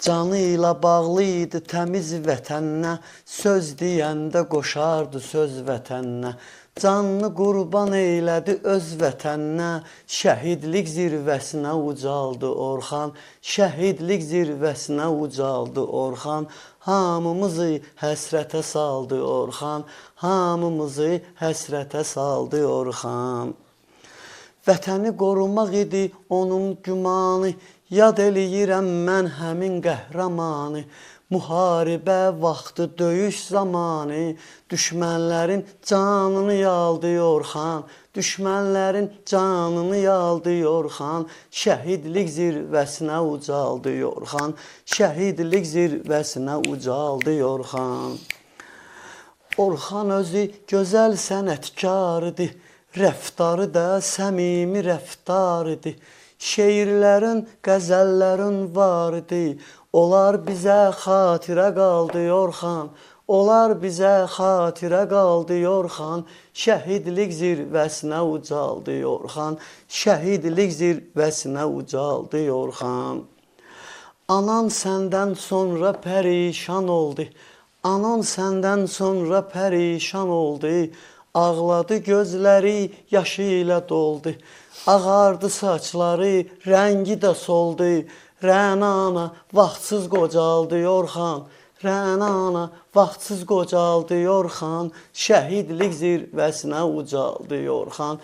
Canı ilə bağlı idi təmiz vətəninə, söz deyəndə qoşardı söz vətəninə. Canını qurban eylədi öz vətəninə, şəhidlik zirvəsinə ucaldı Orxan, şəhidlik zirvəsinə ucaldı Orxan. Hamımızı həsrətə saldı Orxan, hamımızı həsrətə saldı Orxan. Vətəni qorumaq idi onun gümanı, yad eləyirəm mən həmin qəhrəmanı. Müharibə vaxtı döyüş zamanı, düşmənlərin canını yaldı Orxan, düşmənlərin canını yaldı Orxan. Şəhidlik zirvəsinə ucaldı Orxan, şəhidlik zirvəsinə ucaldı Orxan. Orxan özü gözəl sənətkar idi, rəftarı da səmimi rəftar idi. Şeirlərin, qəzəllərin var idi, onlar bizə xatirə qaldı Orxan, onlar bizə xatirə qaldı Orxan. Şəhidlik zirvəsinə ucaldı Orxan, şəhidlik zirvəsinə ucaldı Orxan. Anan səndən sonra pərişan oldu, anan səndən sonra pərişan oldu. Ağladı gözləri yaşı ilə doldu, ağardı saçları, rəngi də soldu. Rənana vaxtsız qocaldı Orxan, Rənana vaxtsız qocaldı Orxan. Şəhidlik zirvəsinə ucaldı Orxan.